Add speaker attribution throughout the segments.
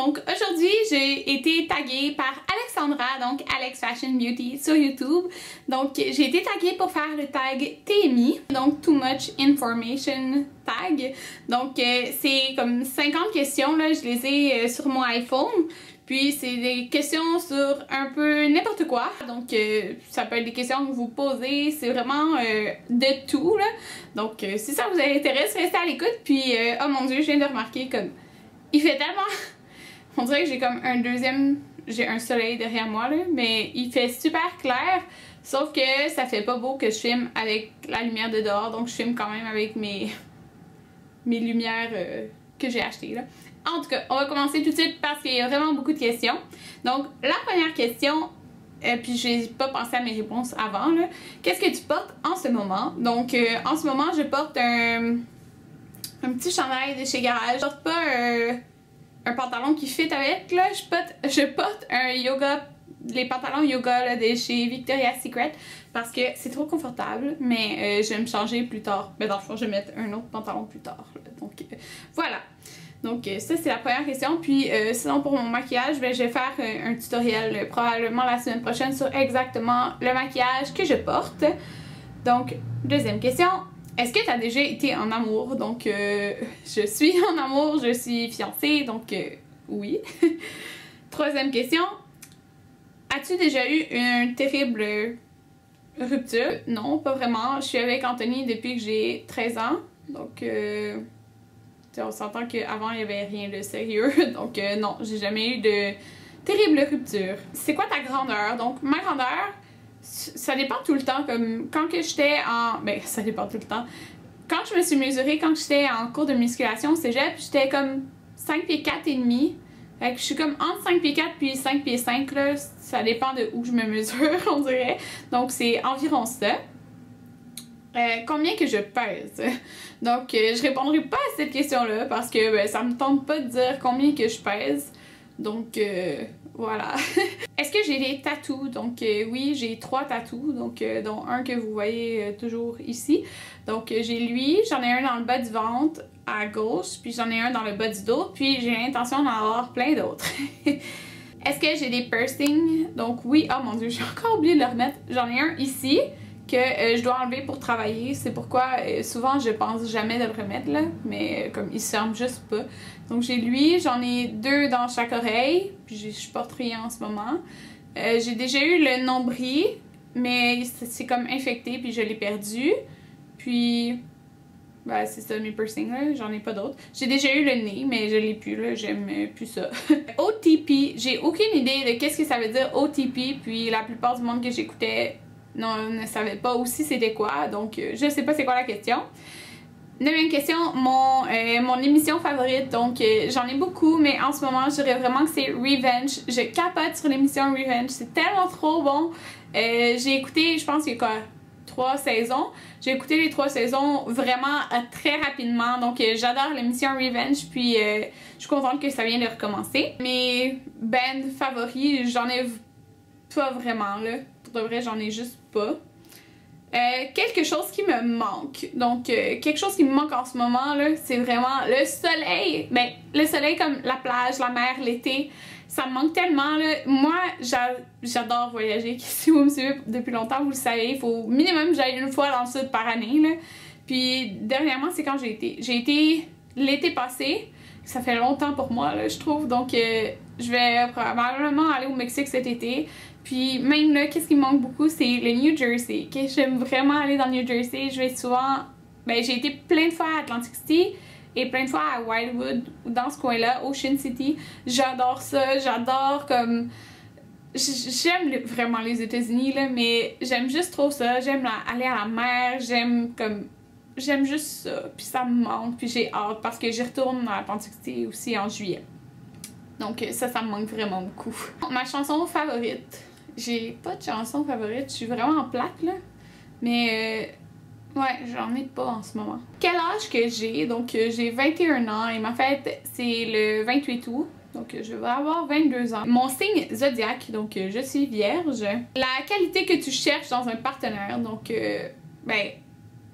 Speaker 1: Donc aujourd'hui, j'ai été taguée par Alexandra, donc Alex Fashion Beauty sur YouTube. Donc j'ai été taguée pour faire le tag TMI, donc Too Much Information Tag. Donc c'est comme 50 questions, là, je les ai sur mon iPhone. Puis c'est des questions sur un peu n'importe quoi. Donc ça peut être des questions que vous posez, c'est vraiment de tout, là. Donc si ça vous intéresse, restez à l'écoute. Puis oh mon dieu, je viens de remarquer comme il fait tellement... On dirait que j'ai comme un deuxième... J'ai un soleil derrière moi, là, mais il fait super clair. Sauf que ça fait pas beau que je filme avec la lumière de dehors, donc je filme quand même avec mes lumières que j'ai achetées, là. En tout cas, on va commencer tout de suite parce qu'il y a vraiment beaucoup de questions. Donc, la première question, puis j'ai pas pensé à mes réponses avant, là. Qu'est-ce que tu portes en ce moment? Donc, en ce moment, je porte un petit chandail de chez Garage. Je porte pas un pantalon qui fit avec, là. Je porte un yoga, les pantalons yoga là, de chez Victoria's Secret parce que c'est trop confortable, mais je vais me changer plus tard. Mais dans le fond, je vais mettre un autre pantalon plus tard, là. Donc, voilà. Donc ça c'est la première question. Puis sinon pour mon maquillage, ben, je vais faire un tutoriel probablement la semaine prochaine sur exactement le maquillage que je porte. Donc deuxième question, est-ce que tu as déjà été en amour? Donc je suis en amour, je suis fiancée, donc oui. Troisième question, as-tu déjà eu une terrible rupture? Non, pas vraiment. Je suis avec Anthony depuis que j'ai 13 ans, donc... on s'entend qu'avant il n'y avait rien de sérieux, donc non, j'ai jamais eu de terrible rupture. C'est quoi ta grandeur? Donc ma grandeur, ça dépend tout le temps, comme quand que j'étais en... Ben ça dépend tout le temps. Quand je me suis mesurée, quand j'étais en cours de musculation au cégep, j'étais comme 5 pieds 4 et demi. Fait que je suis comme entre 5 pieds 4 puis 5 pieds 5 là, ça dépend de où je me mesure, on dirait. Donc c'est environ ça. Combien que je pèse? Donc, je répondrai pas à cette question-là parce que ben, ça me tente pas de dire combien que je pèse. Donc, voilà. Est-ce que j'ai des tatous? Donc, oui, j'ai 3 tatous, donc, dont un que vous voyez toujours ici. Donc, j'ai lui, j'en ai un dans le bas du ventre à gauche, puis j'en ai un dans le bas du dos, puis j'ai l'intention d'en avoir plein d'autres. Est-ce que j'ai des piercings? Donc, oui, oh mon dieu, j'ai encore oublié de le remettre. J'en ai un ici que je dois enlever pour travailler. C'est pourquoi souvent je pense jamais de le remettre là, mais comme il se ferme juste pas. Donc j'ai lui, j'en ai 2 dans chaque oreille, puis je porte rien en ce moment. J'ai déjà eu le nombril, mais c'est comme infecté puis je l'ai perdu. Puis ben, c'est ça mes piercings là, j'en ai pas d'autres. J'ai déjà eu le nez, mais je l'ai plus là, j'aime plus ça. OTP, j'ai aucune idée de qu'est-ce que ça veut dire OTP, puis la plupart du monde que j'écoutais non, ne savait pas aussi c'était quoi, donc je sais pas c'est quoi la question. 9e question, mon émission favorite, donc j'en ai beaucoup, mais en ce moment je dirais vraiment que c'est Revenge. Je capote sur l'émission Revenge, c'est tellement trop bon. J'ai écouté, je pense qu'il y a quoi, 3 saisons. J'ai écouté les 3 saisons vraiment très rapidement, donc j'adore l'émission Revenge, puis je suis contente que ça vient de recommencer. Mes bands favoris, j'en ai pas vraiment là. De vrai, j'en ai juste pas. Quelque chose qui me manque. Donc, quelque chose qui me manque en ce moment, là, c'est vraiment le soleil. Ben, le soleil comme la plage, la mer, l'été, ça me manque tellement, là. Moi, j'adore voyager. Si vous me suivez depuis longtemps, vous le savez, il faut minimum que j'aille une fois dans le sud par année, là. Puis, dernièrement, c'est quand j'ai été. J'ai été l'été passé. Ça fait longtemps pour moi, là, je trouve. Donc, je vais probablement aller au Mexique cet été. Puis même là, qu'est-ce qui me manque beaucoup, c'est le New Jersey. Okay? J'aime vraiment aller dans le New Jersey. Je vais souvent... Ben, j'ai été plein de fois à Atlantic City et plein de fois à Wildwood, dans ce coin-là, Ocean City. J'adore ça. J'adore comme... J'aime vraiment les États-Unis, là, mais j'aime juste trop ça. J'aime aller à la mer. J'aime comme... J'aime juste ça. Puis ça me manque. Puis j'ai hâte parce que j'y retourne à Atlantic City aussi en juillet. Donc ça me manque vraiment beaucoup. Ma chanson favorite... J'ai pas de chanson favorite, je suis vraiment plate là, mais ouais, j'en ai pas en ce moment. Quel âge que j'ai? Donc j'ai 21 ans et ma fête c'est le 28 août, donc je vais avoir 22 ans. Mon signe zodiaque, donc je suis vierge. La qualité que tu cherches dans un partenaire, donc ben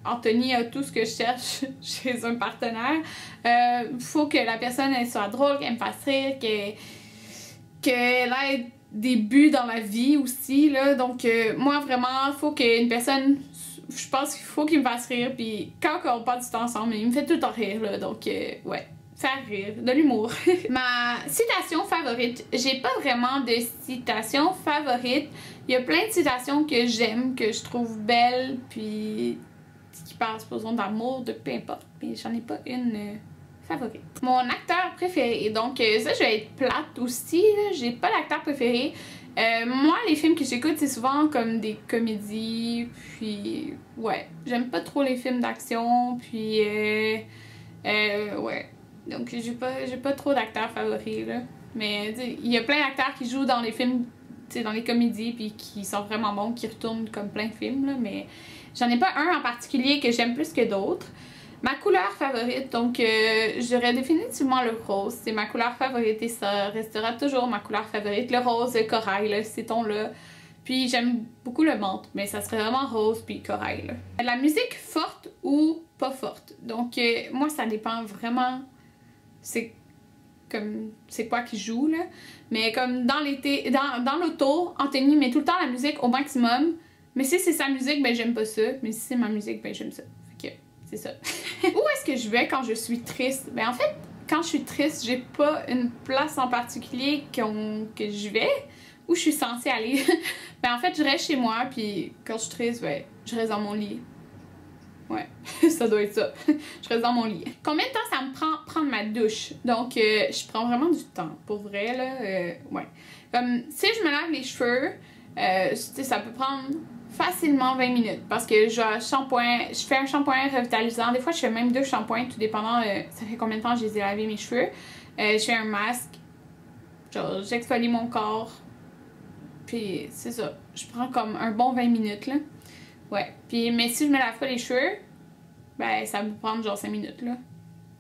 Speaker 1: Anthony a tout ce que je cherche chez un partenaire. Faut que la personne elle soit drôle, qu'elle me fasse rire, qu'elle ait des buts dans la vie aussi, là. Donc, moi, vraiment, faut qu'une personne... Je pense qu'il faut qu'il me fasse rire, puis quand on passe du temps ensemble, il me fait tout le temps rire, là. Donc, ouais, faire rire, de l'humour. Ma citation favorite, j'ai pas vraiment de citation favorite. Il y a plein de citations que j'aime, que je trouve belles, puis qui parlent, supposons, d'amour, de peu importe. Mais j'en ai pas une favorite. Mon acteur préféré, donc ça, je vais être plate aussi, là. J'ai pas d'acteur préféré. Moi, les films que j'écoute, c'est souvent comme des comédies, puis ouais, j'aime pas trop les films d'action, puis ouais, donc j'ai pas trop d'acteurs favoris, là. Mais il y a plein d'acteurs qui jouent dans les films, tu sais, dans les comédies, puis qui sont vraiment bons, qui retournent comme plein de films, là, mais j'en ai pas un en particulier que j'aime plus que d'autres. Ma couleur favorite, donc j'aurais définitivement le rose. C'est ma couleur favorite et ça restera toujours ma couleur favorite. Le rose, le corail, là, ces tons-là. Puis j'aime beaucoup le menthe, mais ça serait vraiment rose puis corail, là. La musique forte ou pas forte. Donc moi, ça dépend vraiment. C'est quoi qui joue, là. Mais comme dans l'été, dans l'auto, Anthony met tout le temps la musique au maximum. Mais si c'est sa musique, ben j'aime pas ça. Mais si c'est ma musique, ben j'aime ça. Fait que c'est ça. Où est-ce que je vais quand je suis triste? Ben en fait, quand je suis triste, j'ai pas une place en particulier que je vais, où je suis censée aller. Ben en fait, je reste chez moi, puis quand je suis triste, ben je reste dans mon lit. Ouais, ça doit être ça. Je reste dans mon lit. Combien de temps ça me prend prendre ma douche? Donc, je prends vraiment du temps, pour vrai, là. Ouais. Comme, si je me lave les cheveux, ça peut prendre facilement 20 minutes parce que je fais un shampoing revitalisant. Des fois, je fais même 2 shampoings, tout dépendant, ça fait combien de temps je les ai lavés mes cheveux. Je fais un masque, genre, j'exfolie mon corps, puis c'est ça. Je prends comme un bon 20 minutes, là. Ouais. Puis, mais si je me lave pas les cheveux, ben, ça va me prendre genre 5 minutes, là.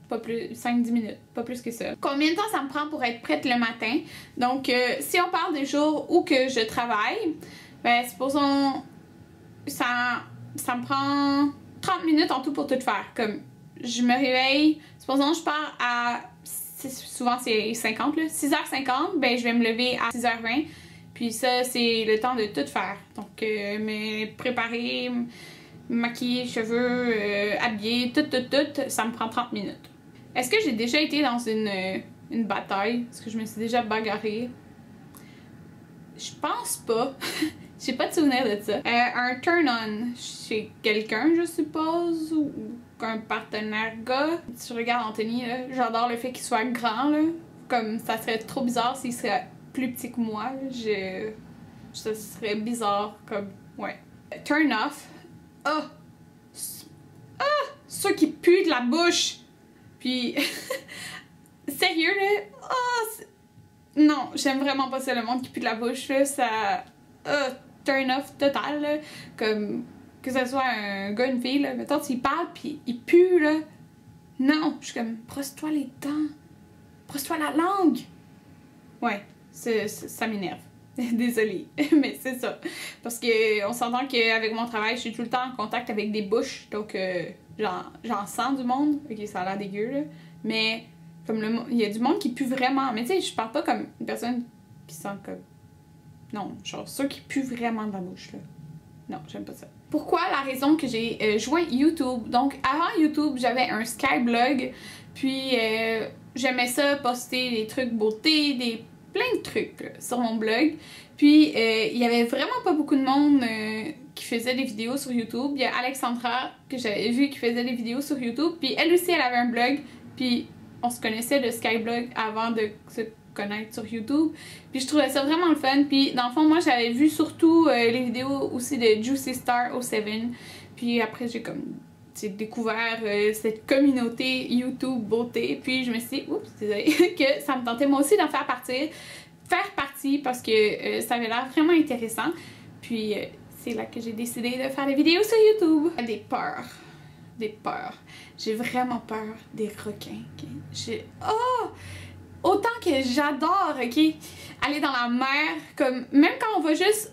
Speaker 1: Pas plus, 5-10 minutes, pas plus que ça. Combien de temps ça me prend pour être prête le matin? Donc, si on parle des jours où que je travaille, ben, supposons, ça me prend 30 minutes en tout pour tout faire. Comme, je me réveille, supposons je pars à, souvent c'est 50, là, 6h50, ben, je vais me lever à 6h20. Puis ça, c'est le temps de tout faire. Donc, me préparer, me maquiller, cheveux, habiller, tout, ça me prend 30 minutes. Est-ce que j'ai déjà été dans une bataille? Est-ce que je me suis déjà bagarrée? Je pense pas. J'ai pas de souvenir de ça. Un turn-on chez quelqu'un, je suppose, ou un partenaire gars. Si je regarde Anthony, là, j'adore le fait qu'il soit grand, là. Comme, ça serait trop bizarre s'il serait plus petit que moi, là. Ça serait bizarre, comme, ouais. Turn off. Ah! Ah! Ceux qui puent de la bouche! Puis, sérieux, là? Oh, non, j'aime vraiment pas ça, le monde qui pue de la bouche, là. Ça... turn off total, là. Comme, que ce soit un gars, une fille, là. Mettons, s'il parle, puis il pue, là. Non, je suis comme, brosse-toi les dents. Brosse-toi la langue. Ouais. Ça m'énerve. Désolée, mais c'est ça. Parce que on s'entend qu'avec mon travail, je suis tout le temps en contact avec des bouches, donc j'en sens du monde. Ok, ça a l'air dégueu, là. Mais comme il y a du monde qui pue vraiment. Mais tu sais, je parle pas comme une personne qui sent comme... Non, genre ceux qui puent vraiment de la bouche, là. Non, j'aime pas ça. Pourquoi? La raison que j'ai joint YouTube. Donc, avant YouTube, j'avais un Skyblog, puis j'aimais ça, poster des trucs beauté, plein de trucs là, sur mon blog. Puis il y avait vraiment pas beaucoup de monde qui faisait des vidéos sur YouTube. Il y a Alexandra que j'avais vu qui faisait des vidéos sur YouTube. Puis elle aussi, elle avait un blog. Puis on se connaissait de Skyblog avant de se connaître sur YouTube. Puis je trouvais ça vraiment le fun. Puis dans le fond, moi j'avais vu surtout les vidéos aussi de Juicy Star 07. Puis après j'ai comme découvert cette communauté YouTube beauté, puis je me suis dit, oups, désolée, que ça me tentait moi aussi d'en faire partie parce que ça avait l'air vraiment intéressant. Puis c'est là que j'ai décidé de faire des vidéos sur YouTube. Des peurs. J'ai vraiment peur des requins. Okay? Autant que j'adore, ok, aller dans la mer, comme même quand on va juste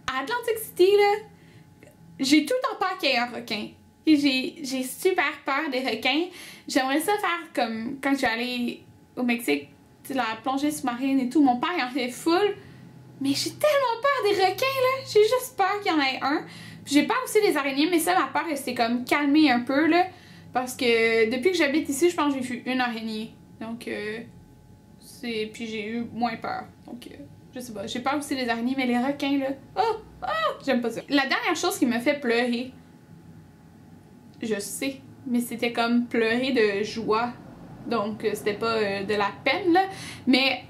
Speaker 1: à Atlantic City là, j'ai tout le temps peur qu'il y ait un requin. Et j'ai super peur des requins. J'aimerais ça faire comme quand je suis allée au Mexique, la plongée sous-marine et tout. Mon père il en fait full. Mais j'ai tellement peur des requins, là. J'ai juste peur qu'il y en ait un. Puis j'ai peur aussi des araignées, mais ça, ma peur, elle s'est comme calmée un peu, là. Parce que depuis que j'habite ici, je pense que j'ai vu une araignée. Donc, puis j'ai eu moins peur. Donc, je sais pas. J'ai peur aussi des araignées, mais les requins, là. Oh! Oh! J'aime pas ça. La dernière chose qui me fait pleurer, je sais, mais c'était comme pleurer de joie. Donc, c'était pas de la peine, là. Mais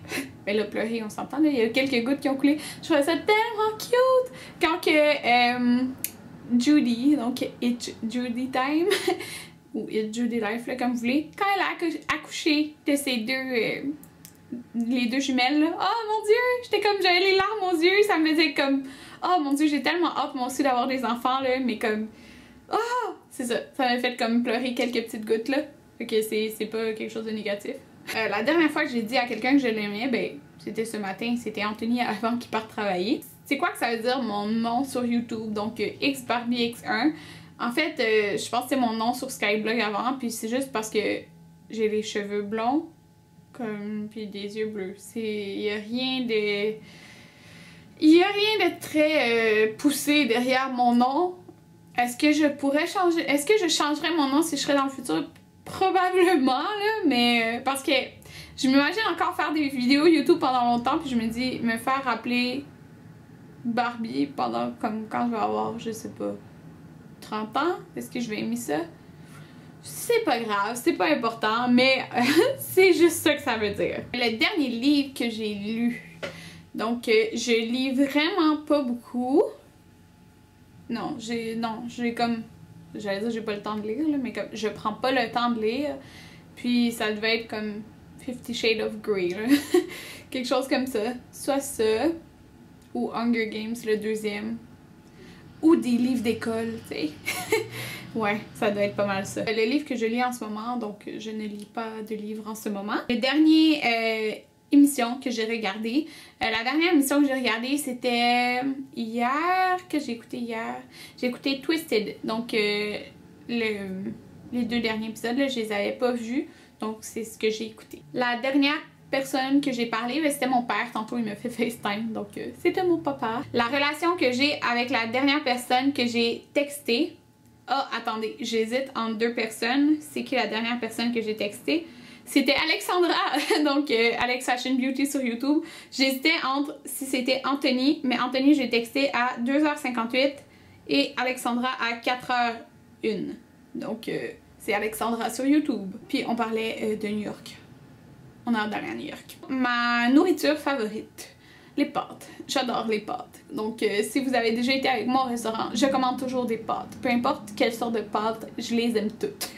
Speaker 1: là, pleurer, on s'entend, là. Il y a quelques gouttes qui ont coulé. Je trouvais ça tellement cute! Quand que Judy, donc It's Judy Time, ou It's Judy Life, là, comme vous voulez, quand elle a accouché de ces deux, les deux jumelles, là, oh mon Dieu! J'étais comme, j'avais les larmes aux yeux, ça me faisait comme, oh mon Dieu, j'ai tellement hâte, moi aussi, d'avoir des enfants, là, mais comme, oh! C'est ça, ça m'a fait comme pleurer quelques petites gouttes, là. Fait que c'est pas quelque chose de négatif. La dernière fois que j'ai dit à quelqu'un que je l'aimais, ben, c'était ce matin, c'était Anthony avant qu'il parte travailler. C'est quoi que ça veut dire mon nom sur YouTube? Donc, XBarbieX1. En fait, je pense que c'est mon nom sur Skyblog avant, puis c'est juste parce que j'ai les cheveux blonds, comme, puis des yeux bleus. Il y a rien de... Il y a rien de très poussé derrière mon nom. Est-ce que je pourrais changer... Est-ce que je changerais mon nom si je serais dans le futur? Probablement, là, mais parce que je m'imagine encore faire des vidéos YouTube pendant longtemps, puis je me dis, me faire appeler Barbie pendant, comme quand je vais avoir, je sais pas, 30 ans, est-ce que je vais aimer ça? C'est pas grave, c'est pas important, mais c'est juste ça que ça veut dire. Le dernier livre que j'ai lu, donc je lis vraiment pas beaucoup. Non, j'ai comme... J'allais dire j'ai pas le temps de lire, là, mais comme je prends pas le temps de lire. Puis ça devait être comme 50 Shades of Grey, là. Quelque chose comme ça. Soit ça, ou Hunger Games, le deuxième. Ou des livres d'école, tu sais. Ouais, ça doit être pas mal ça. Le livre que je lis en ce moment, donc je ne lis pas de livre en ce moment. Le dernier émission que j'ai regardé. La dernière émission que j'ai regardée, c'était hier, que j'ai écouté hier. J'ai écouté Twisted, donc les deux derniers épisodes, là, je les avais pas vus, donc c'est ce que j'ai écouté. La dernière personne que j'ai parlé, c'était mon père, tantôt il me fait FaceTime, donc c'était mon papa. La relation que j'ai avec la dernière personne que j'ai textée, attendez, j'hésite entre deux personnes, c'est qui la dernière personne que j'ai textée? C'était Alexandra, donc Alex Fashion Beauty sur YouTube. J'hésitais entre si c'était Anthony, mais Anthony j'ai texté à 2h58 et Alexandra à 4h01. Donc c'est Alexandra sur YouTube. Puis on parlait de New York. On est allé à New York. Ma nourriture favorite, les pâtes. J'adore les pâtes. Donc si vous avez déjà été avec moi au restaurant, je commande toujours des pâtes. Peu importe quelle sorte de pâtes, je les aime toutes.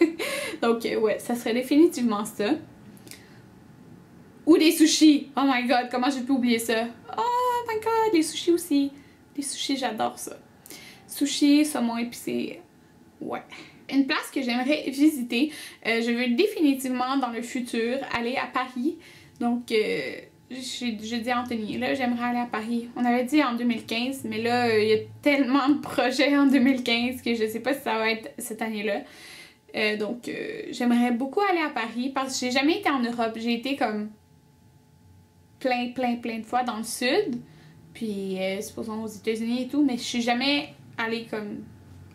Speaker 1: Donc ouais, ça serait définitivement ça. Ou des sushis. Oh my god, comment j'ai pu oublier ça? Oh my god, les sushis aussi. Les sushis, j'adore ça. Sushis, saumon épicé. Ouais. Une place que j'aimerais visiter, je veux définitivement dans le futur aller à Paris. Donc je dis à Anthony, là j'aimerais aller à Paris. On avait dit en 2015, mais là il y a tellement de projets en 2015 que je sais pas si ça va être cette année-là. Donc j'aimerais beaucoup aller à Paris parce que j'ai jamais été en Europe. J'ai été comme plein de fois dans le sud, puis supposons aux États-Unis et tout, mais je suis jamais allée comme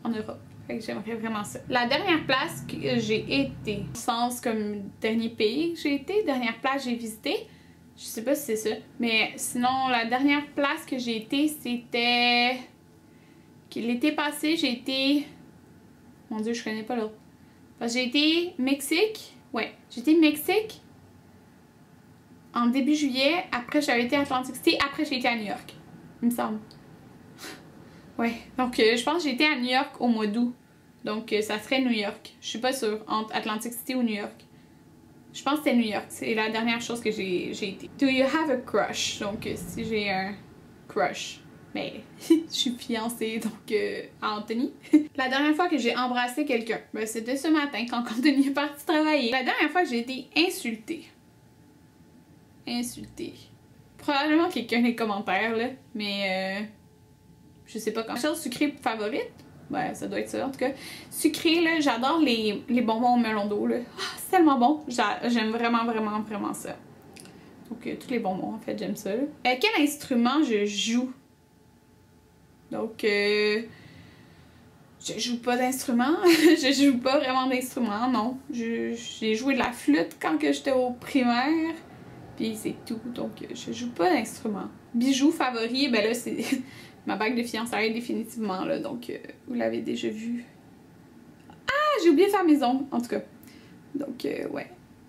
Speaker 1: en Europe. Fait que j'aimerais vraiment ça. La dernière place que j'ai été, au sens comme dernier pays que j'ai été, dernière place que j'ai visité, je sais pas si c'est ça, mais sinon la dernière place que j'ai été, c'était... L'été passé, j'ai été... Mon Dieu, je connais pas l'autre. J'ai été Mexique, ouais, j'ai été Mexique en début juillet, après j'avais été à Atlantic City, après j'ai été à New York, il me semble. Ouais, donc je pense que j'ai été à New York au mois d'août, donc ça serait New York. Je suis pas sûre, entre Atlantic City ou New York. Je pense que c'était New York, c'est la dernière chose que j'ai été. Do you have a crush? Donc si j'ai un crush, mais je suis fiancée donc à Anthony. La dernière fois que j'ai embrassé quelqu'un, ben, c'était ce matin quand Anthony est parti travailler. La dernière fois que j'ai été insultée. Probablement quelqu'un dans les commentaires là, mais je sais pas quand. Ma chose sucrée favorite? Ben, ça doit être ça, en tout cas. Sucré, là, j'adore les bonbons au melon d'eau, là. Ah, c'est tellement bon! J'aime vraiment, vraiment, vraiment ça. Donc, tous les bonbons, en fait, j'aime ça. Quel instrument je joue? Donc, je joue pas d'instrument. Je joue pas vraiment d'instrument, non. J'ai joué de la flûte quand j'étais au primaire. Puis c'est tout, donc je joue pas d'instrument. Bijoux favoris, ben là, c'est ma bague de fiançailles, définitivement, là. Donc, vous l'avez déjà vu. Ah, j'ai oublié de faire maison, en tout cas. Donc, ouais.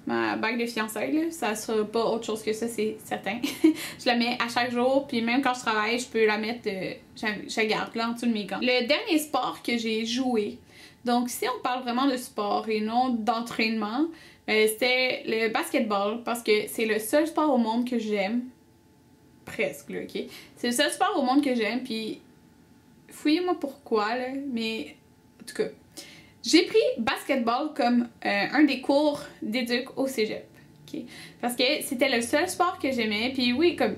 Speaker 1: Ma bague de fiançailles, là, ça sera pas autre chose que ça, c'est certain. Je la mets à chaque jour, puis même quand je travaille, je peux la mettre, je la garde là en dessous de mes gants. Le dernier sport que j'ai joué, donc si on parle vraiment de sport et non d'entraînement, c'était le basketball, parce que c'est le seul sport au monde que j'aime. Presque, là, ok? C'est le seul sport au monde que j'aime, puis fouillez-moi pourquoi, là, mais en tout cas... J'ai pris basketball comme un des cours d'éduc au cégep, ok? Parce que c'était le seul sport que j'aimais, puis oui, comme,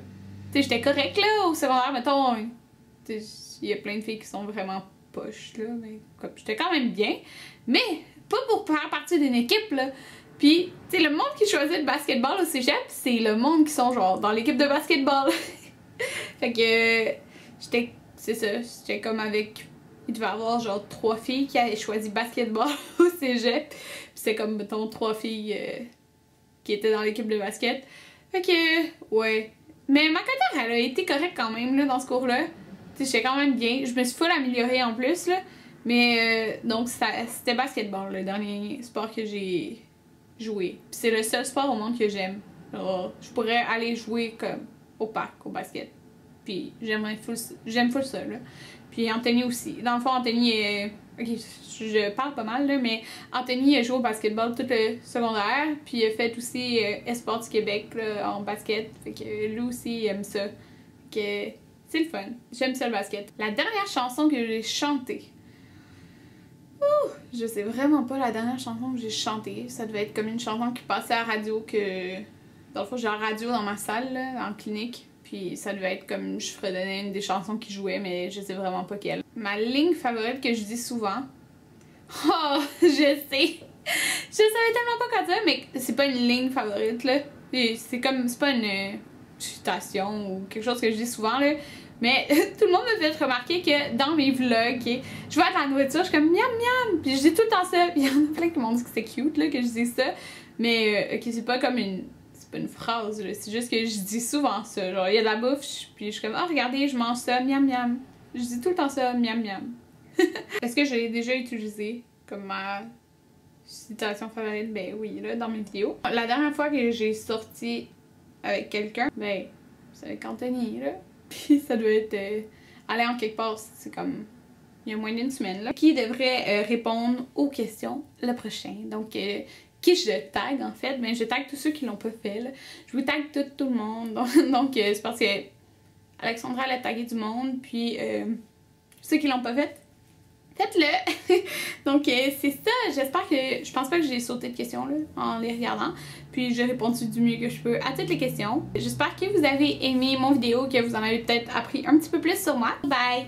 Speaker 1: tu sais, j'étais correcte là au secondaire, mettons, il y a plein de filles qui sont vraiment poches là, mais comme, j'étais quand même bien, mais pas pour faire partie d'une équipe là. Puis, tu sais, le monde qui choisit le basketball au cégep, c'est le monde qui sont genre dans l'équipe de basketball. Fait que, c'est ça, j'étais comme avec... Il devait y avoir genre 3 filles qui avaient choisi basketball au cégep. Puis c'est comme, mettons, 3 filles qui étaient dans l'équipe de basket. Fait que, ouais. Mais ma cotère, elle a été correcte quand même, là, dans ce cours-là. Tu sais, j'étais quand même bien. Je me suis full améliorée en plus, là. Mais, donc, c'était basketball, le dernier sport que j'ai joué. Puis c'est le seul sport au monde que j'aime. Je pourrais aller jouer comme au parc, au basket. Puis j'aime full ça, là. Puis Anthony aussi. Dans le fond, Anthony ok, je parle pas mal, là, mais Anthony a joué au basketball tout le secondaire. Puis il a fait aussi Esports du Québec là, en basket. Fait que lui aussi, il aime ça. Fait que c'est le fun. J'aime ça le basket. La dernière chanson que j'ai chantée. Ouh, je sais vraiment pas la dernière chanson que j'ai chantée. Ça devait être comme une chanson qui passait à la radio que... Dans le fond, j'ai la radio dans ma salle, là, en clinique. Puis ça devait être comme je fredonnais une des chansons qui jouaient, mais je sais vraiment pas quelle. Ma ligne favorite que je dis souvent. Oh, je sais! Je savais tellement pas quoi dire, mais c'est pas une ligne favorite, là. C'est comme, c'est pas une citation ou quelque chose que je dis souvent, là. Mais tout le monde me fait remarquer que dans mes vlogs, je vois de la nourriture, je suis comme miam miam! Puis je dis tout le temps ça. Puis il y en a plein qui m'ont dit que c'était cute, là, que je dis ça. Mais, ok, c'est pas comme une phrase, c'est juste que je dis souvent ça. Genre, il y a de la bouffe, puis je suis comme, oh, regardez, je mange ça, miam miam. Je dis tout le temps ça, miam miam. Est-ce que je l'ai déjà utilisé comme ma citation favorite? Ben oui, là, dans mes vidéos. La dernière fois que j'ai sorti avec quelqu'un, ben, c'est avec Anthony, là. Puis ça doit être aller en quelque part, c'est comme, il y a moins d'une semaine, là. Qui devrait répondre aux questions le prochain. Donc, qui je tag en fait, mais je tag tous ceux qui l'ont pas fait, là. Je vous tag tout le monde, donc c'est parce que Alexandra elle a tagué du monde, puis ceux qui l'ont pas fait, faites-le! Donc c'est ça, j'espère que, je pense pas que j'ai sauté de questions là, en les regardant, puis j'ai répondu du mieux que je peux à toutes les questions. J'espère que vous avez aimé mon vidéo, que vous en avez peut-être appris un petit peu plus sur moi. Bye!